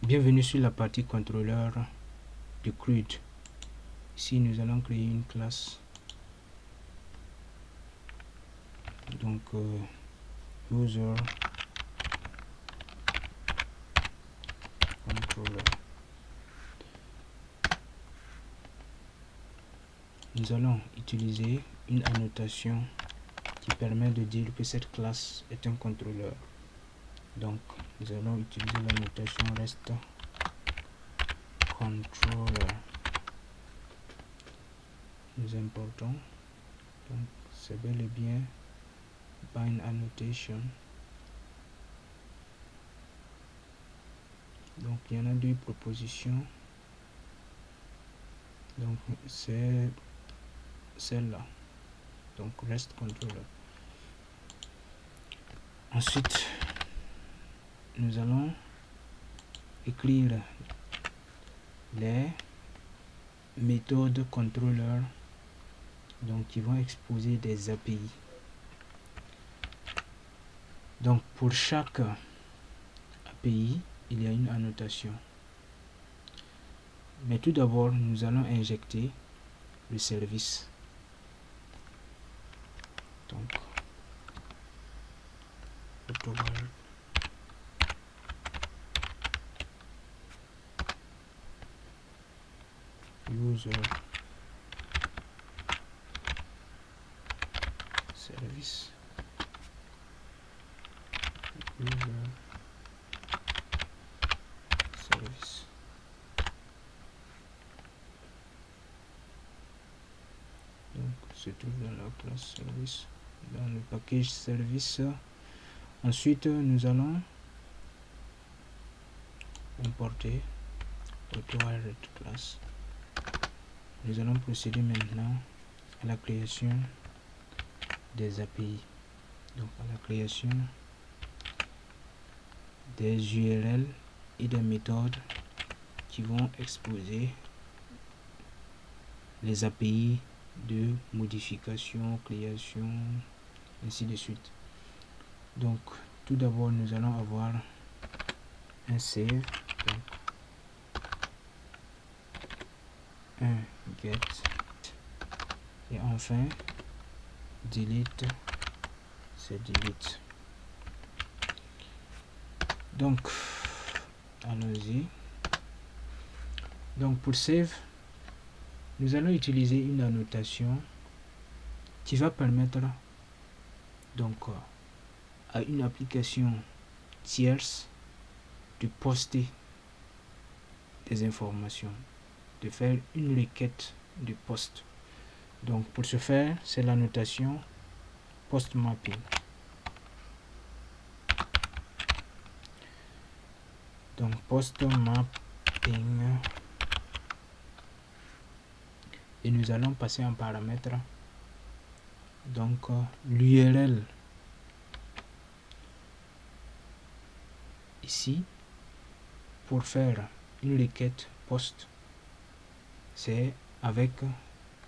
Bienvenue sur la partie contrôleur de CRUD. Ici, nous allons créer une classe. Donc, user controller. Nous allons utiliser une annotation qui permet de dire que cette classe est un contrôleur. Donc, nous allons utiliser l'annotation rest controller. Nous importons. Donc, c'est bel et bien bind annotation. Donc, il y en a deux propositions. Donc, c'est celle-là. Donc, rest controller. Ensuite, nous allons écrire les méthodes contrôleurs, donc qui vont exposer des API. Donc pour chaque API, il y a une annotation. Mais tout d'abord, nous allons injecter le service. Donc user service user service. Donc se trouve dans la classe service, dans le package service. Ensuite, nous allons importer AutoWired class. Nous allons procéder maintenant à la création des API. Donc à la création des URL et des méthodes qui vont exposer les API de modification, création, ainsi de suite. Donc tout d'abord, nous allons avoir un save, donc un get, et enfin delete, c'est delete. Donc allons-y. Donc pour save, nous allons utiliser une annotation qui va permettre donc à une application tierce de poster des informations, de faire une requête de post. Donc pour ce faire, c'est la notation post mapping. Donc post mapping, et nous allons passer en paramètre donc l'URL ici pour faire une requête post, c'est avec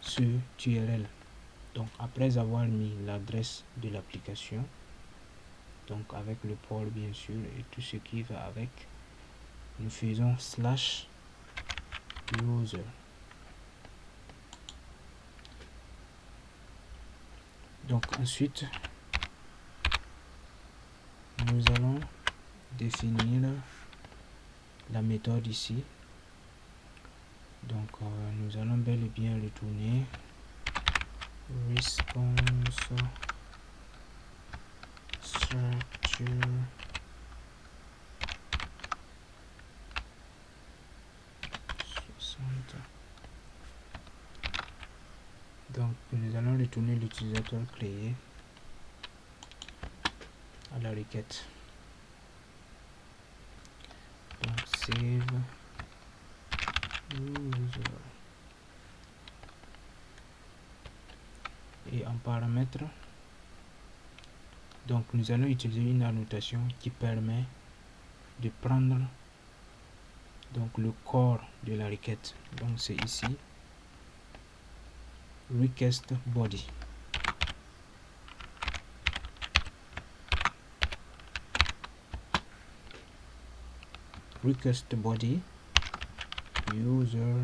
ce URL. Donc après avoir mis l'adresse de l'application, donc avec le port bien sûr et tout ce qui va avec, nous faisons slash user. Donc ensuite, nous allons définir la méthode ici. Donc nous allons bel et bien retourner response structure donc nous allons retourner l'utilisateur créé à la requête. Donc save user, et en paramètre, donc nous allons utiliser une annotation qui permet de prendre donc le corps de la requête. Donc c'est ici request body. request body user.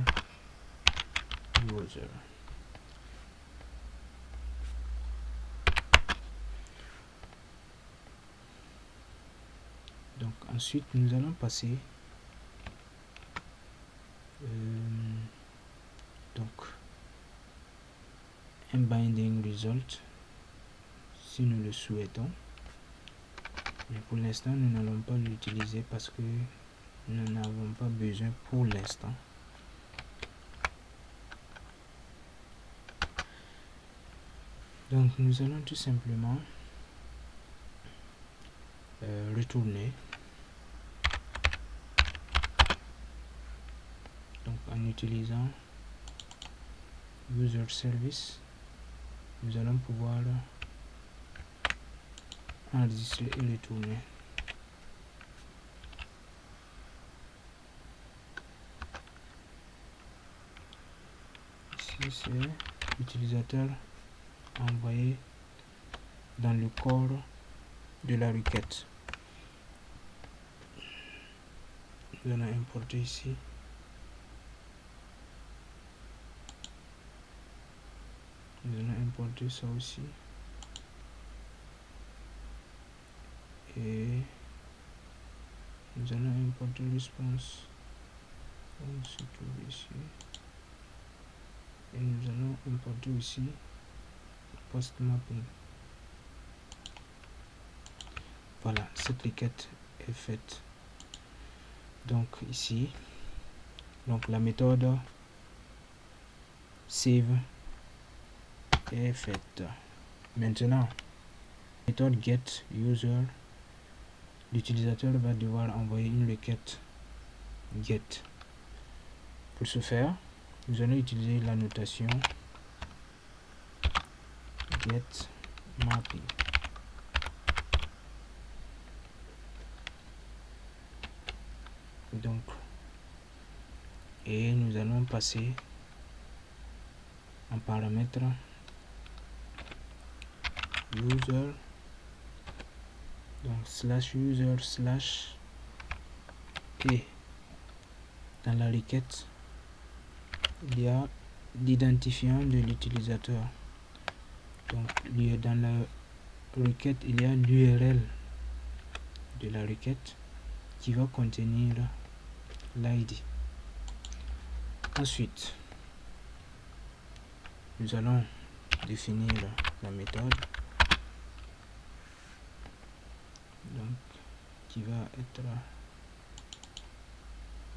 Donc ensuite nous allons passer donc un binding result si nous le souhaitons, mais pour l'instant nous n'allons pas l'utiliser parce que nous n'avons pas besoin pour l'instant. Donc nous allons tout simplement retourner donc en utilisant user service. Nous allons pouvoir enregistrer et retourner. Ici c'est l'utilisateur envoyé dans le corps de la requête. Nous allons importer ici. Nous allons importer ça aussi. Et nous allons importer response. On se trouve ici. Et nous allons importer aussi post mapping. Voilà, cette requête est faite. Donc ici, donc la méthode save est faite. Maintenant, méthode get user, l'utilisateur va devoir envoyer une requête get. Pour ce faire, nous allons utiliser la notation get mapping. Donc, et nous allons passer en paramètre user, donc slash user slash, et dans la requête il y a l'identifiant de l'utilisateur. Donc dans la requête il y a l'URL de la requête qui va contenir l'ID. Ensuite nous allons définir la méthode donc qui va être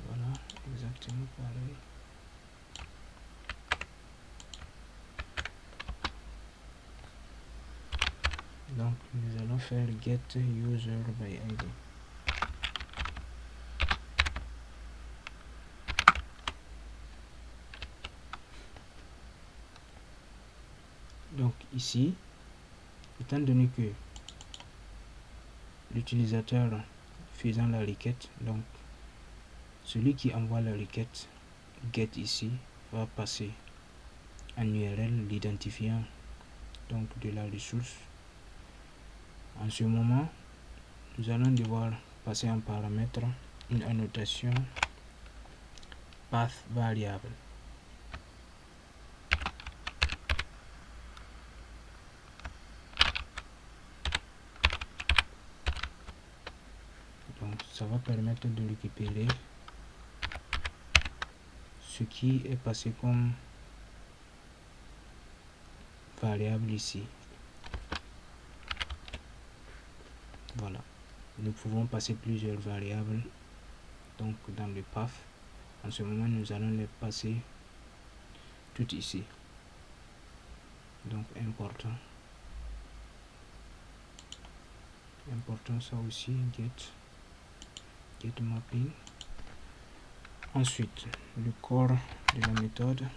voilà exactement pareil. Donc nous allons faire get user by ID. Donc ici, étant donné que l'utilisateur faisant la requête, donc celui qui envoie la requête get ici va passer en URL l'identifiant donc de la ressource. En ce moment, nous allons devoir passer en paramètre une annotation path variable. Donc ça va permettre de récupérer ce qui est passé comme variable ici. Voilà, nous pouvons passer plusieurs variables donc dans le path. En ce moment nous allons les passer tout ici. Donc important ça aussi, get mapping. Ensuite le corps de la méthode,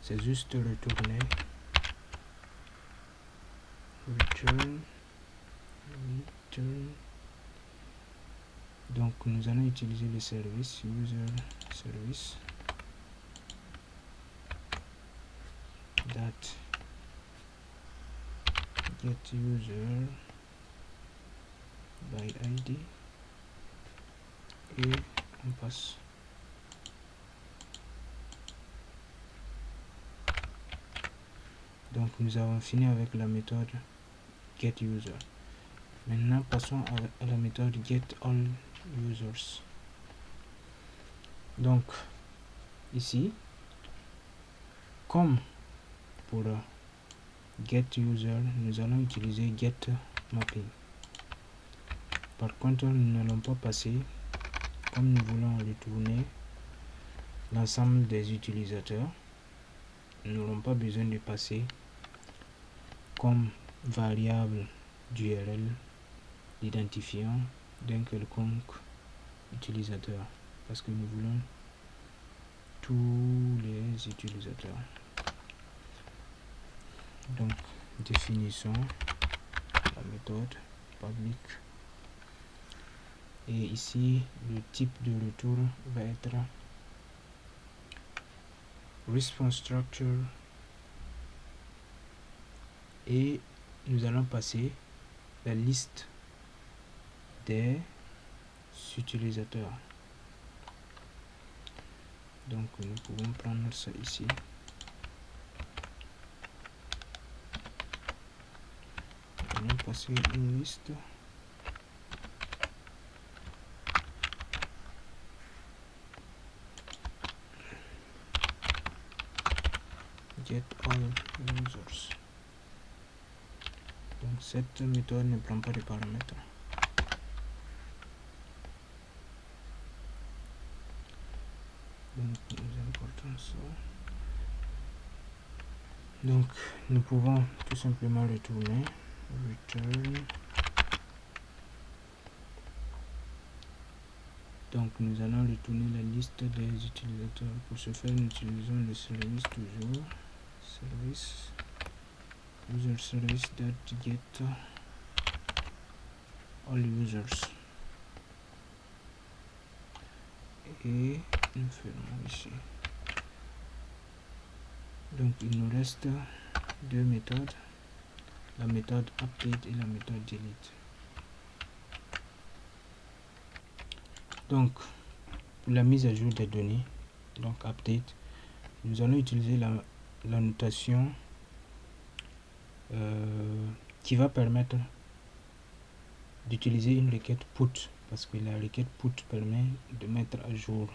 c'est juste retourner return. Donc nous allons utiliser le service user service that get user by ID. et on passe. Donc nous avons fini avec la méthode getUser. Maintenant passons à la méthode getAllUsers. Donc ici, comme pour getUser, nous allons utiliser getMapping. Par contre, nous n'allons pas passer, comme nous voulons retourner l'ensemble des utilisateurs, nous n'aurons pas besoin de passer comme variable d'URL l'identifiant d'un quelconque utilisateur, parce que nous voulons tous les utilisateurs. Donc définissons la méthode public, et ici le type de retour va être response structure, et nous allons passer la liste des utilisateurs. Donc nous pouvons prendre ça ici. Nous allons passer une liste. getAllUsers. Donc cette méthode ne prend pas de paramètres. Donc nous importons ça. Donc nous pouvons tout simplement retourner return. Donc nous allons retourner la liste des utilisateurs. Pour ce faire, nous utilisons le service toujours, service user service.get all users, et nous fermons ici. Donc il nous reste deux méthodes, la méthode update et la méthode delete. Donc pour la mise à jour des données, donc update, nous allons utiliser la notation qui va permettre d'utiliser une requête put, parce que la requête put permet de mettre à jour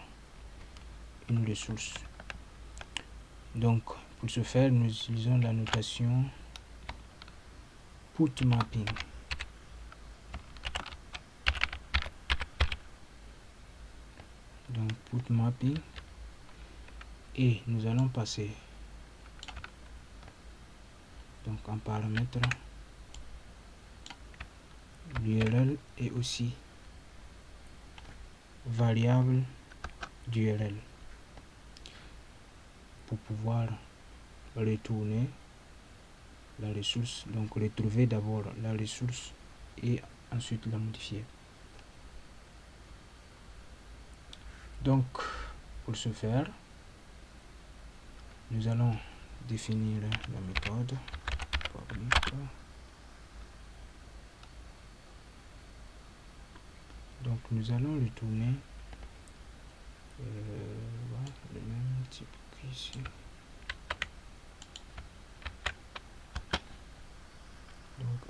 une ressource. Donc pour ce faire, nous utilisons la notation putMapping. Donc putMapping, et nous allons passer donc en paramètre l'URL et aussi variable d'URL pour pouvoir retourner la ressource, donc retrouver d'abord la ressource et ensuite la modifier. Donc pour ce faire, nous allons définir la méthode public. Donc nous allons retourner le même type qu'ici. Donc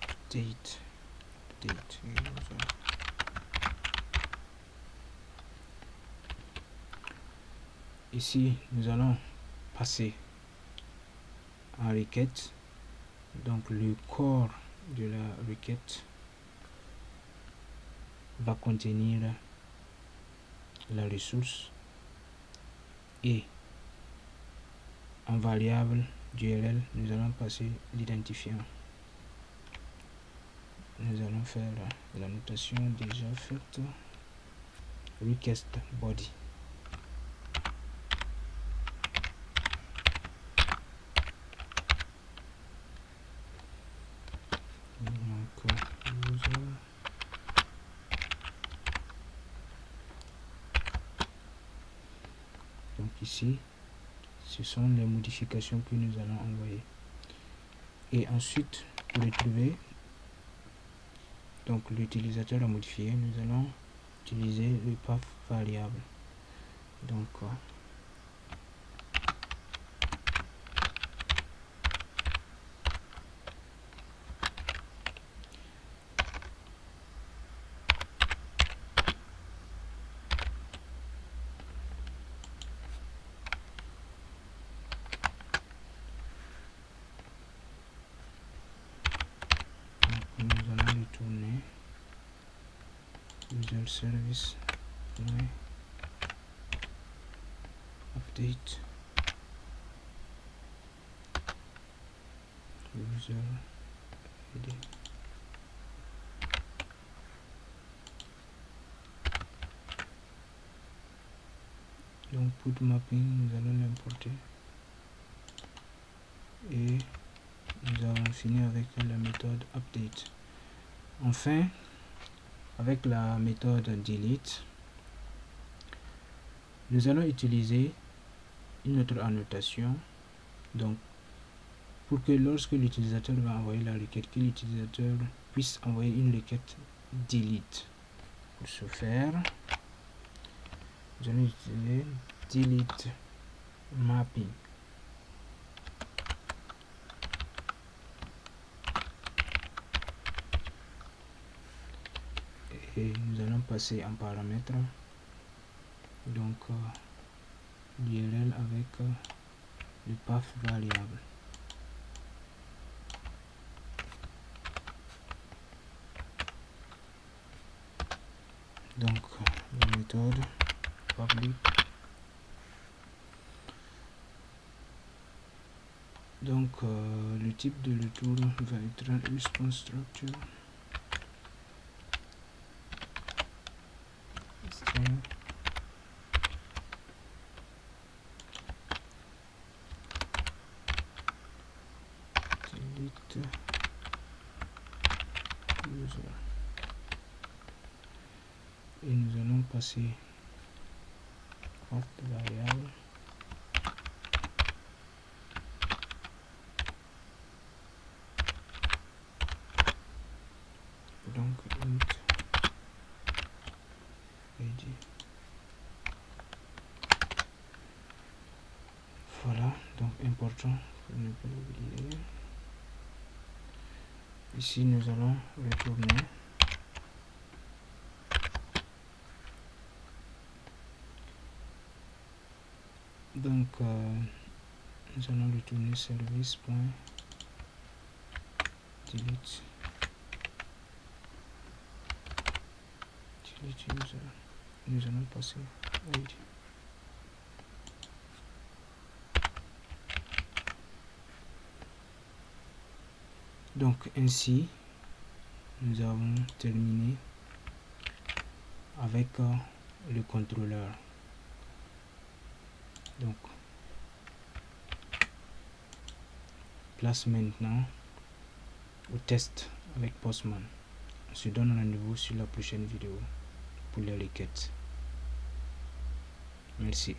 update user. Ici nous allons passer en requête, donc le corps de la requête va contenir la ressource, et en variable d'URL nous allons passer l'identifiant. Nous allons faire la notation déjà faite, request body. Donc user. Donc ici ce sont les modifications que nous allons envoyer, et ensuite pour retrouver donc l'utilisateur à modifier, nous allons utiliser le path variable. Donc nous allons retourner user service update user ID. Donc put mapping, nous allons l'importer et nous avons fini avec la méthode update. Enfin, avec la méthode delete, nous allons utiliser une autre annotation, donc pour que lorsque l'utilisateur va envoyer la requête, que l'utilisateur puisse envoyer une requête delete. Pour ce faire, nous allons utiliser delete mapping. Et nous allons passer en paramètre donc l'URL avec le path variable. Donc la méthode public, donc le type de retour va être response structure string delete user, et nous allons passer path variable donc int id. Voilà, donc important pour ne pas l'oublier. Ici nous allons retourner donc nous allons retourner service.delete user. Nous allons passer ID. Donc ainsi nous avons terminé avec le contrôleur. Donc place maintenant au test avec Postman. On se donne rendez-vous sur la prochaine vidéo pour les requêtes. Merci.